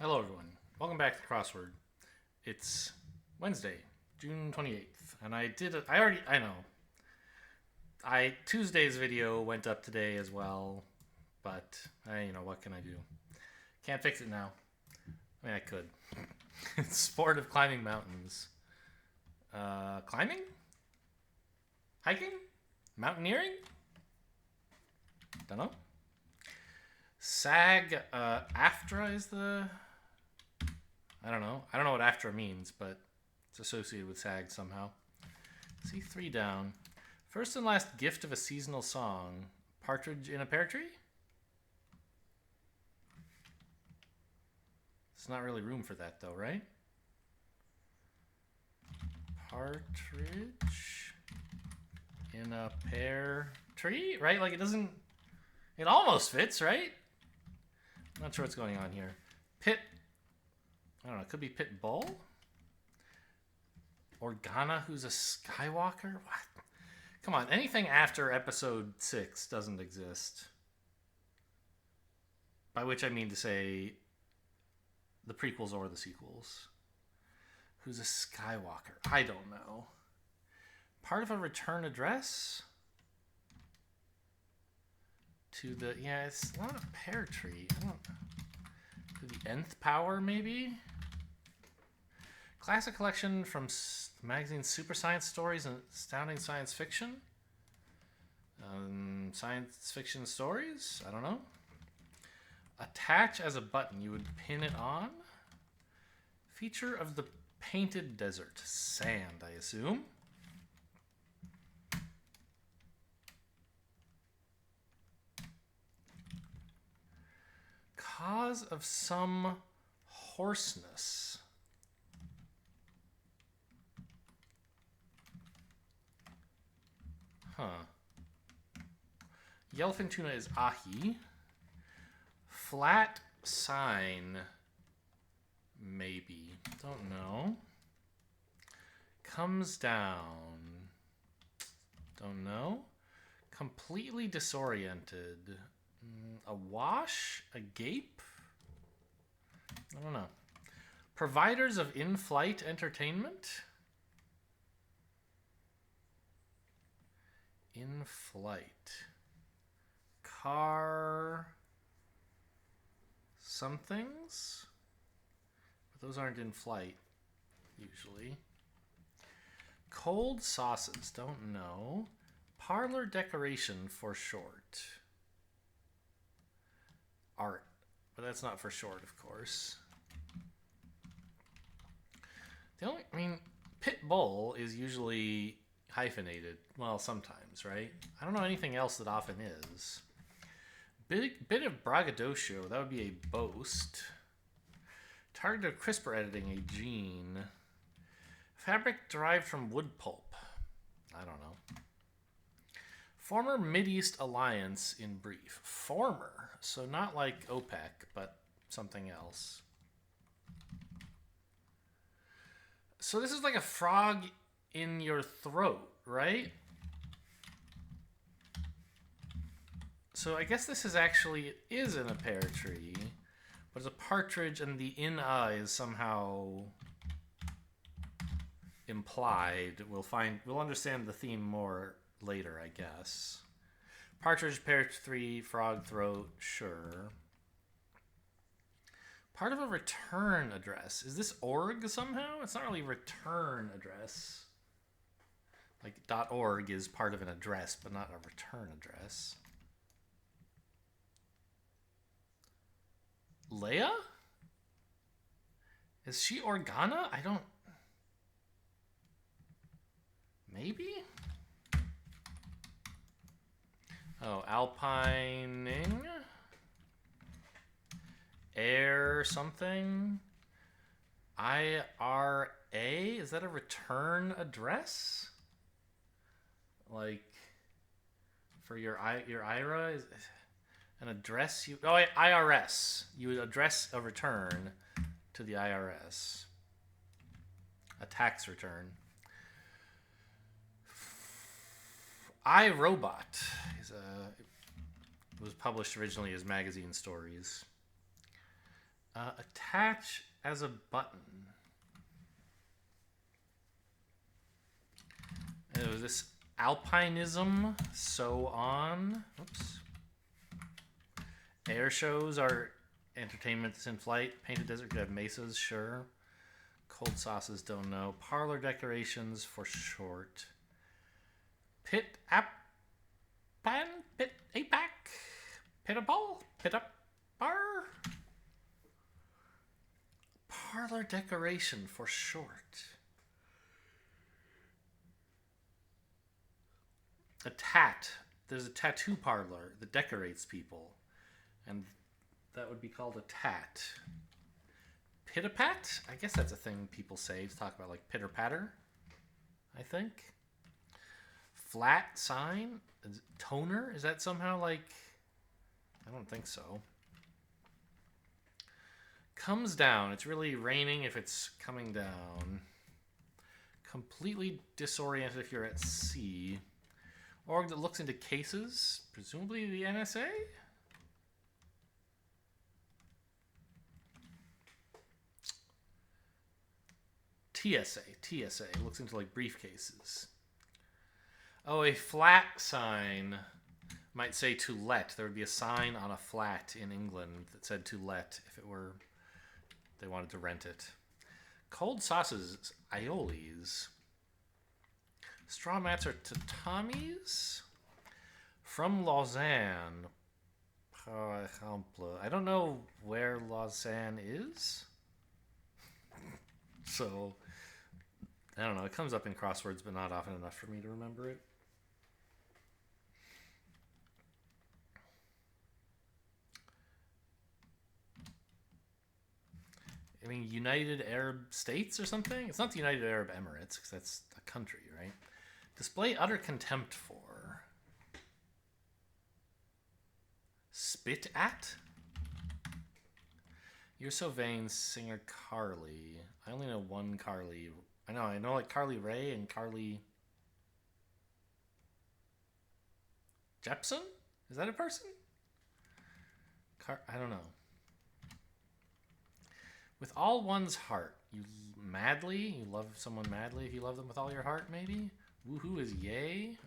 Hello, everyone. Welcome back to Crossword. It's Wednesday, June 28th, and I know. Tuesday's video went up today as well, but what can I do? Can't fix it now. I mean, I could. It's sport of climbing mountains. Climbing? Hiking? Mountaineering? Don't know. SAG, AFTRA is the I don't know. I don't know what AFTRA means, but it's associated with SAG somehow. See, three down. First and last gift of a seasonal song. Partridge in a pear tree? There's not really room for that, though, right? Partridge in a pear tree? Right? Like, it doesn't... It almost fits, right? I'm not sure what's going on here. Pit... I don't know. It could be Pit Bull? Organa, who's a Skywalker? What? Come on, anything after episode 6 doesn't exist. By which I mean to say the prequels or the sequels. Who's a Skywalker? I don't know. Part of a return address? To the... Yeah, it's not a pear tree. I don't... To the nth power, maybe? Classic collection from magazine Super Science Stories and Astounding Science Fiction. Science fiction stories? I don't know. Attach as a button. You would pin it on. Feature of the painted desert. Sand, I assume. Cause of some hoarseness. Huh. Yellowfin tuna is ahi. Flat sign. Maybe. Don't know. Comes down. Don't know. Completely disoriented. A wash? A gape? I don't know. Providers of in-flight entertainment? In flight. Car. Somethings? But those aren't in flight, usually. Cold sauces. Don't know. Parlor decoration for short. Art. But that's not for short, of course. Pit bull is usually hyphenated. Well, sometimes, right? I don't know anything else that often is. Bit of braggadocio, that would be a boast. Target of CRISPR editing, a gene. Fabric derived from wood pulp. I don't know. Former Mideast alliance in brief. Former. So not like OPEC, but something else. So this is like a frog in your throat, right? So I guess this is actually, it is in a pear tree, but it's a partridge and the is somehow implied. We'll understand the theme more later, I guess. Partridge, pear tree, frog throat, sure. Part of a return address. Is this org somehow? It's not really return address. Like .org is part of an address, but not a return address. Leia? Is she Organa? I don't... Maybe? Oh, alpining? Air something? IRA? Is that a return address? Like, for your IRA? Is an address you... Oh, IRS. You would address a return to the IRS. A tax return. iRobot it was published originally as magazine stories. Attach as a button. And was this alpinism, so on. Oops. Air shows are entertainment that's in flight. Painted desert could have mesas, sure. Cold sauces, don't know. Parlor decorations for short. Pit app pan, pit APAC, pit a ball, pit up bar. Parlor decoration for short. A tat. There's a tattoo parlor that decorates people. And that would be called a tat. Pit-a-pat? I guess that's a thing people say to talk about, like, pitter-patter, I think. Flat sign? Toner? Is that somehow, like... I don't think so. Comes down. It's really raining if it's coming down. Completely disoriented if you're at sea. Org that looks into cases. Presumably the NSA? TSA looks into like briefcases. Oh, a flat sign might say to let. There would be a sign on a flat in England that said to let if it were they wanted to rent it. Cold sauces, aiolis. Straw mats are tatamis. From Lausanne. Par exemple. I don't know where Lausanne is. So I don't know. It comes up in crosswords, but not often enough for me to remember it. I mean, United Arab States or something? It's not the United Arab Emirates, because that's a country, right? Display utter contempt for. Spit at? You're so vain, singer Carly. I only know one Carly. I know like Carly Rae and Carly Jepsen? Is that a person? I don't know. With all one's heart. You love someone madly if you love them with all your heart, maybe? Woohoo is yay.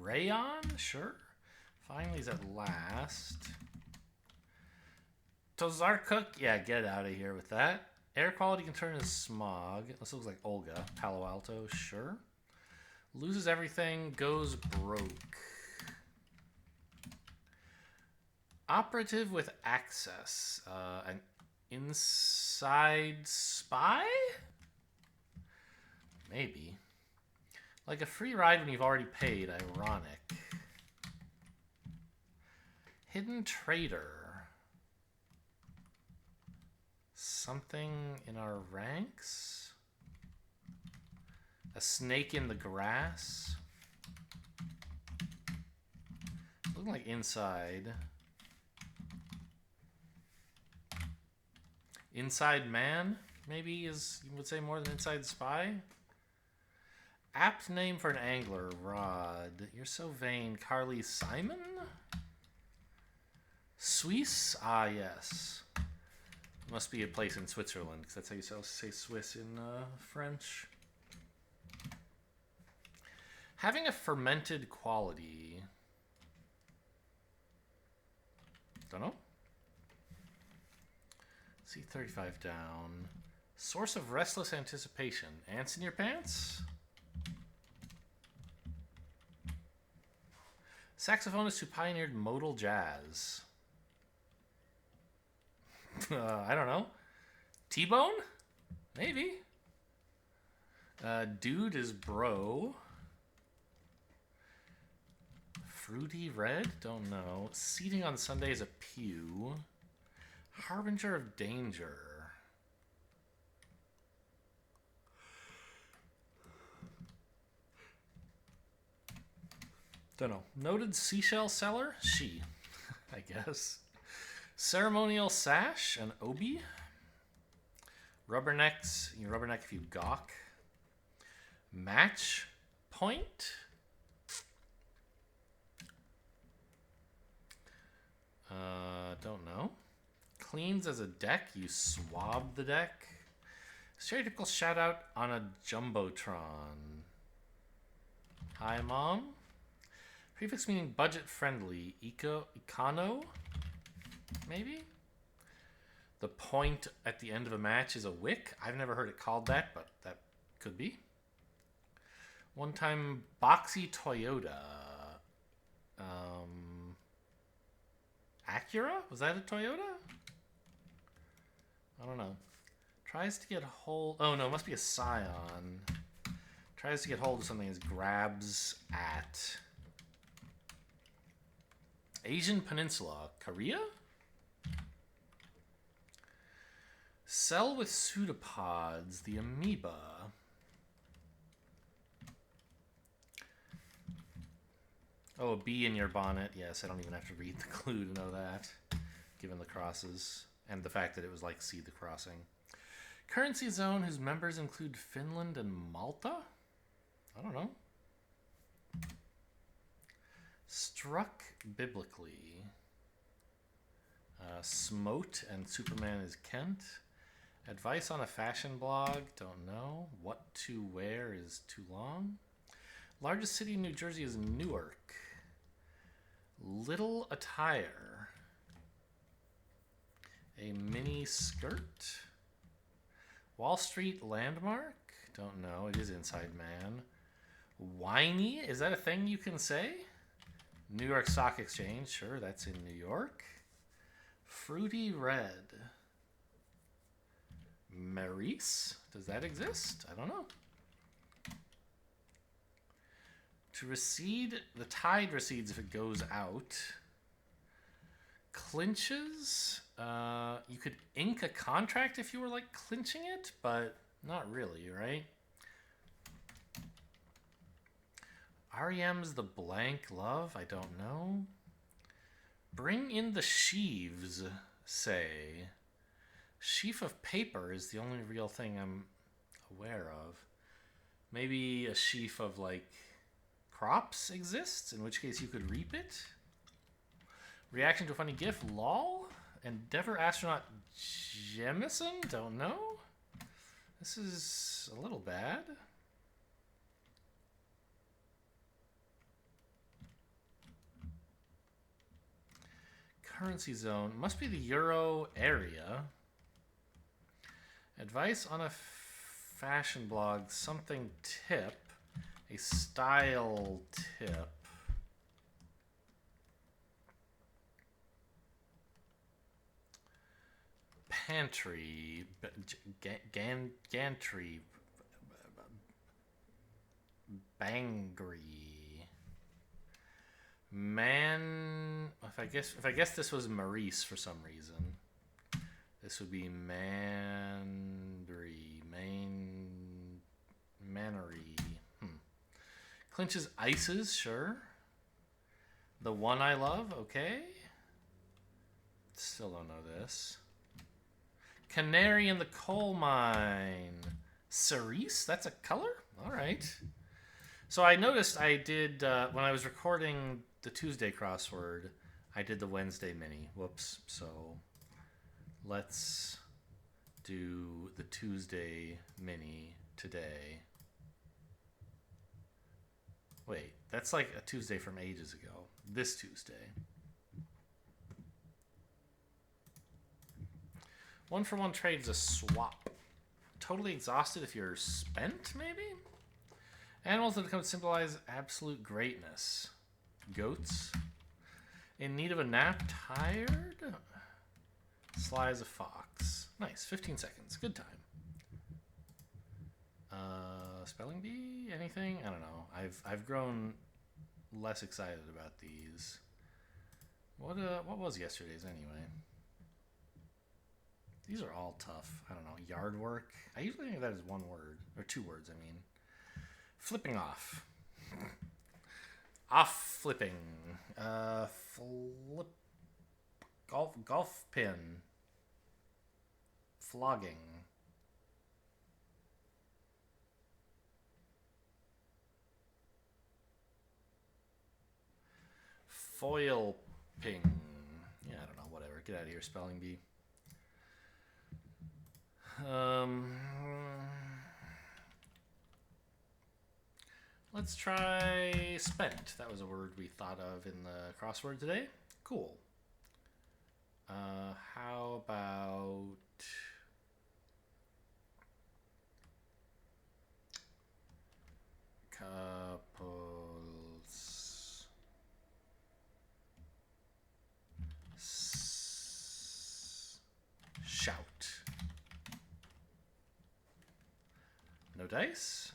Rayon? Sure. Finally is at last. Tozarkuk? Yeah, get out of here with that. Air quality can turn into smog. This looks like Olga. Palo Alto, sure. Loses everything, goes broke. Operative with access. An inside spy? Maybe. Like a free ride when you've already paid. Ironic. Hidden traitor. Something in our ranks? A snake in the grass? Looking like inside. Inside man, maybe, is you would say more than inside spy? Apt name for an angler, Rod. You're so vain. Carly Simon? Suisse? Ah, yes. Must be a place in Switzerland, because that's how you say Swiss in French. Having a fermented quality. Don't know. C35 down. Source of restless anticipation. Ants in your pants? Saxophonist who pioneered modal jazz. I don't know. T-Bone? Maybe. Dude is bro. Fruity red? Don't know. Seating on Sunday is a pew. Harbinger of danger. Don't know. Noted seashell seller? She, I guess. Ceremonial sash, an obi. Rubbernecks, you rubberneck if you gawk. Match point. Don't know. cleans as a deck, you swab the deck. Stereotypical shout out on a Jumbotron. Hi, Mom. Prefix meaning budget friendly. Econo? Maybe? The point at the end of a match is a wick. I've never heard it called that, but that could be. One time, boxy Toyota. Acura? Was that a Toyota? I don't know. Tries to get hold... Oh, no, it must be a Scion. Tries to get hold of something as grabs at... Asian Peninsula. Korea? Cell with pseudopods. The amoeba. Oh, a bee in your bonnet. Yes, I don't even have to read the clue to know that, given the crosses and the fact that it was like See the Crossing. Currency zone whose members include Finland and Malta? I don't know. Struck biblically. Smote and Superman is Kent. Advice on a fashion blog? Don't know. What to wear is too long. Largest city in New Jersey is Newark. Little attire. A mini skirt. Wall Street landmark? Don't know. It is Inside Man. Whiny? Is that a thing you can say? New York Stock Exchange. Sure, that's in New York. Fruity red. Maurice? Does that exist? I don't know. To recede, the tide recedes if it goes out. Clinches? You could ink a contract if you were like clinching it, but not really, right? REM's The Blank Love? I don't know. Bring in the sheaves, say. Sheaf of paper is the only real thing I'm aware of. Maybe a sheaf of like crops exists, in which case you could reap it. Reaction to a funny gif, lol. Endeavor astronaut Jemison? Don't know. This is a little bad. Currency zone. Must be the Euro area. Advice on a fashion blog. Something tip. A style tip. Pantry. Gantry. Bangry. Man. If I guess this was Maurice for some reason. This would be Mandry. Mannery. Clinches ices, sure. The One I Love, okay. Still don't know this. Canary in the Coal Mine. Cerise? That's a color? All right. So I noticed I did, when I was recording the Tuesday crossword, I did the Wednesday mini. Whoops. So let's do the Tuesday mini today. Wait, that's like a Tuesday from ages ago. This Tuesday. One for one trade is a swap. Totally exhausted if you're spent, maybe? Animals that come to symbolize absolute greatness. Goats. In need of a nap, tired? Sly as a fox. Nice, 15 seconds. Good time. Spelling bee? Anything? I don't know. I've grown less excited about these. What was yesterday's anyway? These are all tough. I don't know. Yard work. I usually think of that as one word. Or two words, I mean. Flipping off. Off flipping. Flip. Golf pin. Flogging. Foil ping. Yeah, I don't know. Whatever. Get out of here, spelling bee. Um, let's try spent. That was a word we thought of in the crossword today. Cool. How about couples shout? No dice.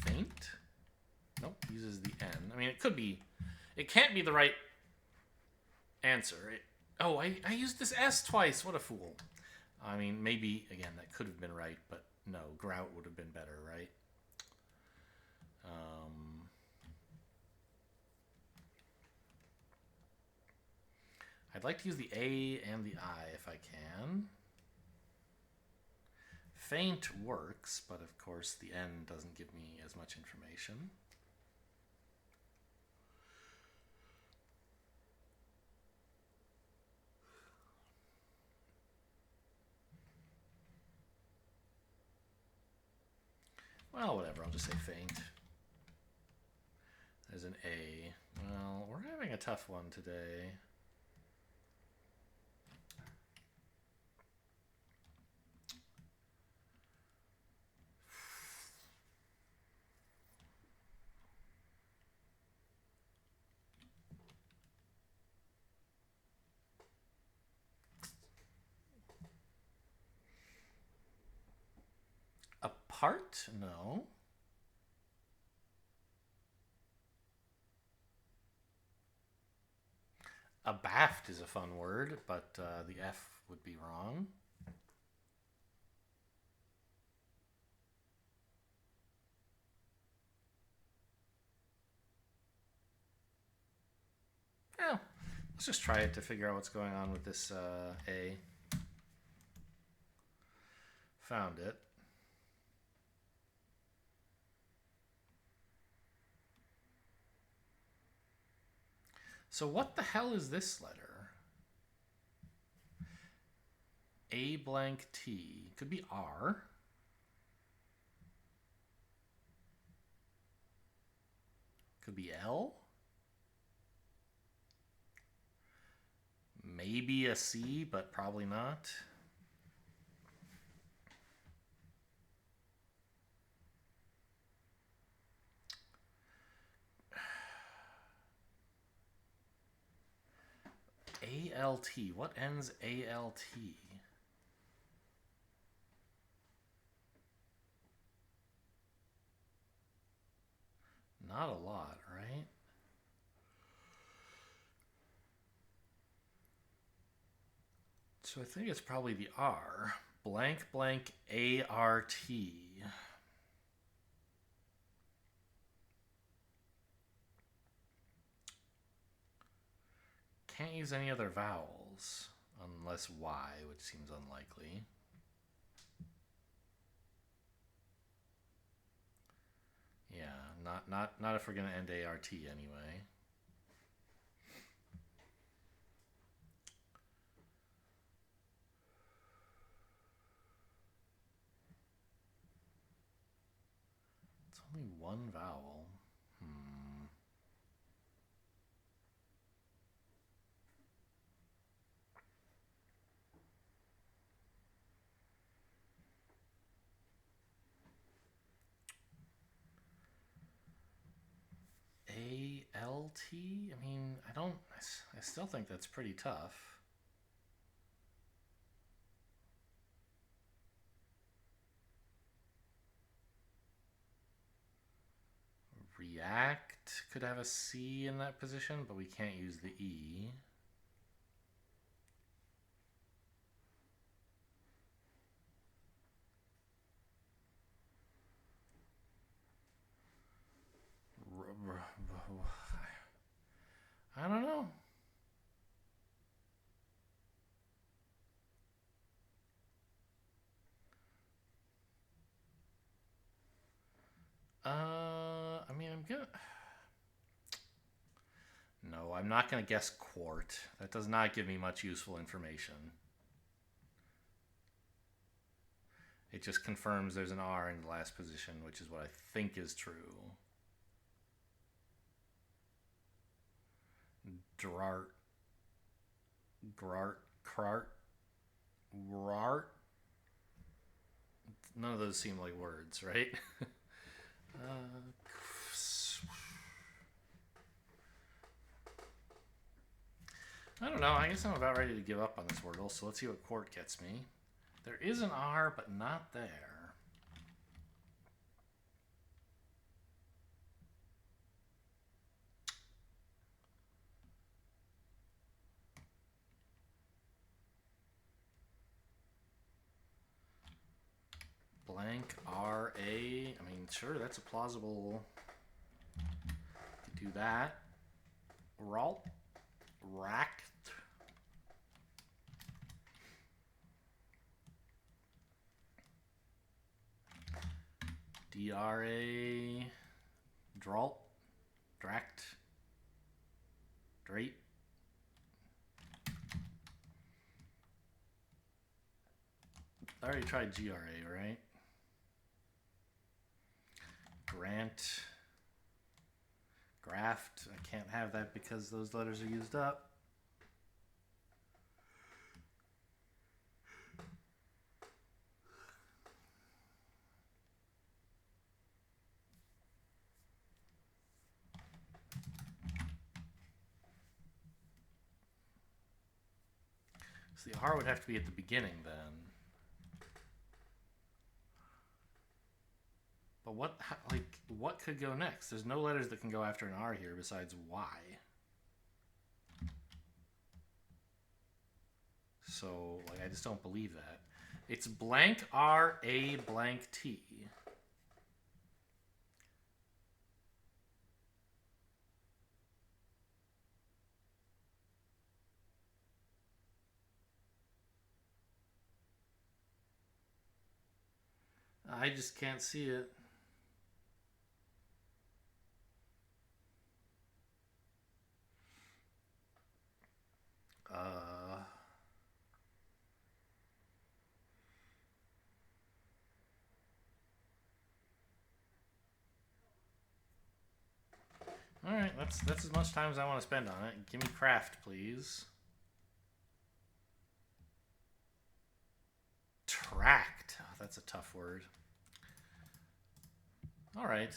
Faint. Nope, uses the N. I mean, it could be. It can't be the right answer. I used this S twice. What a fool. I mean, maybe, again, that could have been right, but no, grout would have been better, right? I'd like to use the A and the I if I can. Faint works, but of course the N doesn't give me as much information. Well, whatever, I'll just say faint. There's an A. Well, we're having a tough one today. Apart? No. Abaft is a fun word, but the F would be wrong. Well, let's just try it to figure out what's going on with this A. Found it. So what the hell is this letter? A blank T. Could be R. Could be L. Maybe a C, but probably not. ALT. What ends ALT? Not a lot, right? So I think it's probably the R. Blank blank ART. Can't use any other vowels unless Y, which seems unlikely. Yeah, not if we're gonna end ART anyway. It's only one vowel. ALT? I mean, I still think that's pretty tough. React could have a C in that position, but we can't use the E. I don't know. I mean, I'm gonna. No, I'm not going to guess quart. That does not give me much useful information. It just confirms there's an R in the last position, which is what I think is true. Drart. Grart. Crart. Rart. None of those seem like words, right? I don't know. I guess I'm about ready to give up on this Wordle, so let's see what quart gets me. There is an R, but not there. Blank R A. I mean, sure, that's a plausible. Could do that. Ralt. Racked. DRA. Dralt. Dract. Drape. I already tried GRA, right? Grant. Graft. I can't have that because those letters are used up. So the R would have to be at the beginning then. But what could go next? There's no letters that can go after an R here besides Y. So, I just don't believe that. It's blank R A blank T. I just can't see it. All right, that's as much time as I want to spend on it. Give me craft, please. Tract. Oh, that's a tough word. All right.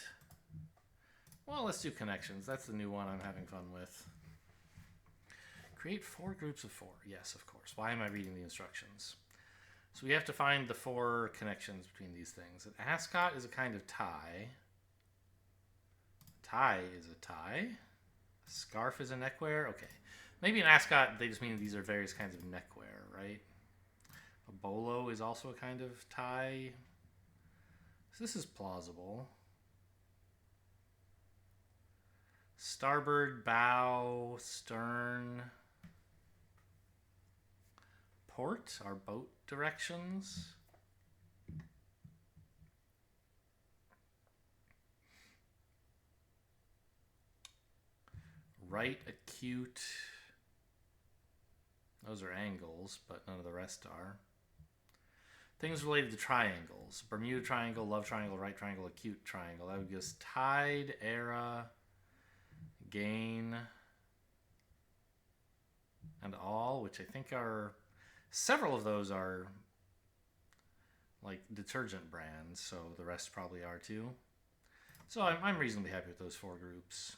Well, let's do connections. That's the new one I'm having fun with. Create 4 groups of 4. Yes, of course. Why am I reading the instructions? So we have to find the 4 connections between these things. An ascot is a kind of tie. A tie is a tie. A scarf is a neckwear. Okay. Maybe an ascot, they just mean these are various kinds of neckwear, right? A bolo is also a kind of tie. So this is plausible. Starboard, bow, stern. Port are boat directions. Right, acute. Those are angles, but none of the rest are. Things related to triangles. Bermuda triangle, love triangle, right triangle, acute triangle. That would give us tide, era, gain, and all, which I think are... Several of those are like detergent brands, so the rest probably are too. So I'm reasonably happy with those 4 groups.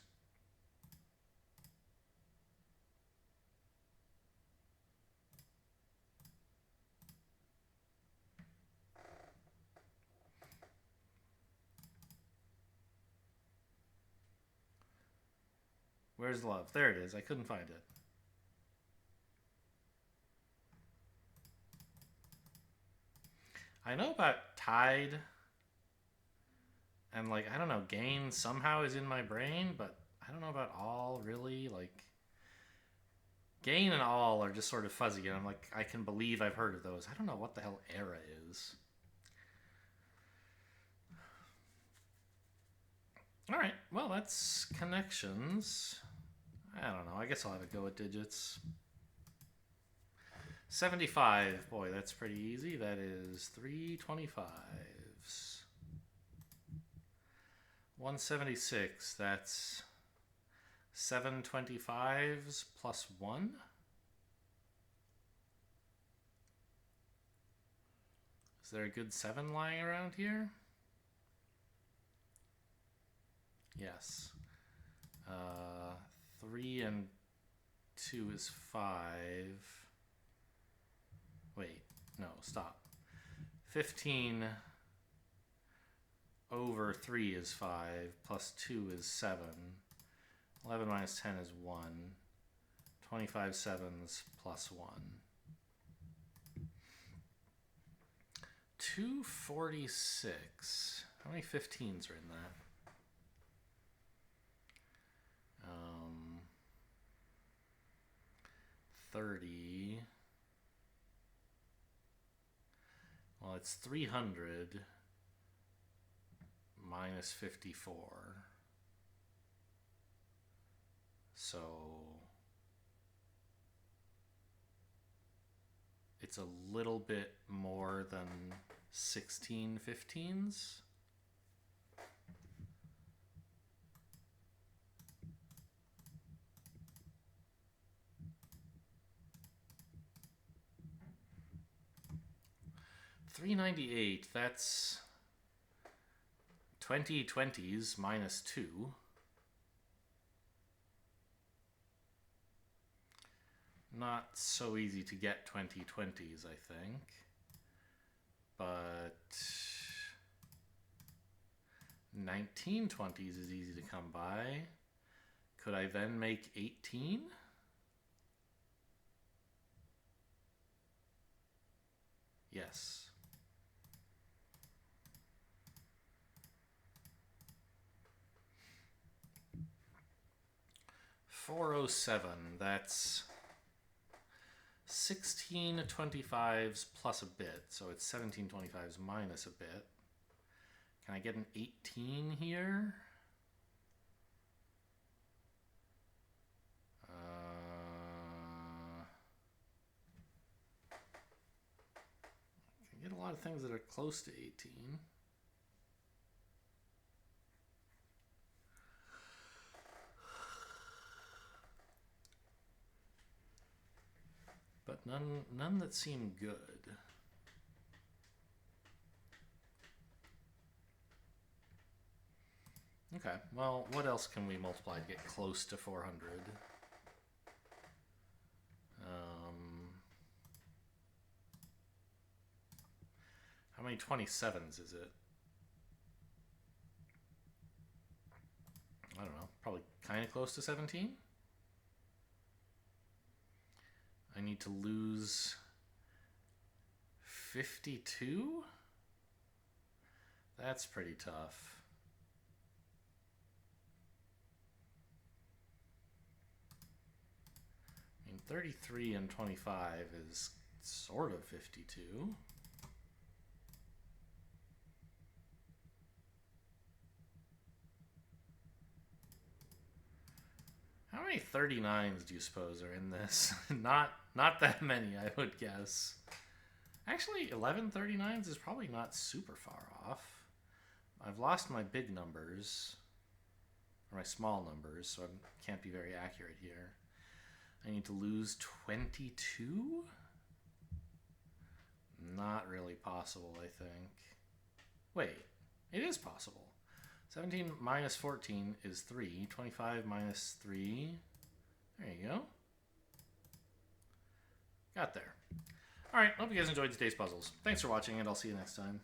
Where's love? There it is. I couldn't find it. I know about tide and I don't know, gain somehow is in my brain, but I don't know about all really. Gain and all are just sort of fuzzy, and I'm I can believe I've heard of those. I don't know what the hell era is. All right, well, that's connections. I don't know. I guess I'll have a go at digits. 75. Boy, that's pretty easy. That is 3 25s. 176. That's 7 25s plus 1. Is there a good 7 lying around here? Yes. 3 and 2 is 5. Wait, no, stop. 15 over 3 is 5, plus 2 is 7. 11 minus 10 is 1. 25 sevens plus 1. 246. How many 15s are in that? 30. Well, it's 300 minus 54. So it's a little bit more than 16 15s. $398, that's 20 20s minus 2. Not so easy to get 20 20s, I think. But 19 20s is easy to come by. Could I then make 18? Yes. 407, that's 16 25s plus a bit, so it's 17 25s minus a bit. Can I get an 18 here? Can get a lot of things that are close to 18. But none that seem good. Okay, well, what else can we multiply to get close to 400? How many 27s is it? I don't know, probably kind of close to 17? I need to lose 52? That's pretty tough. I mean, 33 and 25 is sort of 52. How many 39s do you suppose are in this? Not that many, I would guess. Actually, 11 39s is probably not super far off. I've lost my big numbers, or my small numbers, so I can't be very accurate here. I need to lose 22? Not really possible, I think. Wait, it is possible. 17 minus 14 is 3. 25 minus 3. There you go. Got there. Alright, hope you guys enjoyed today's puzzles. Thanks for watching, and I'll see you next time.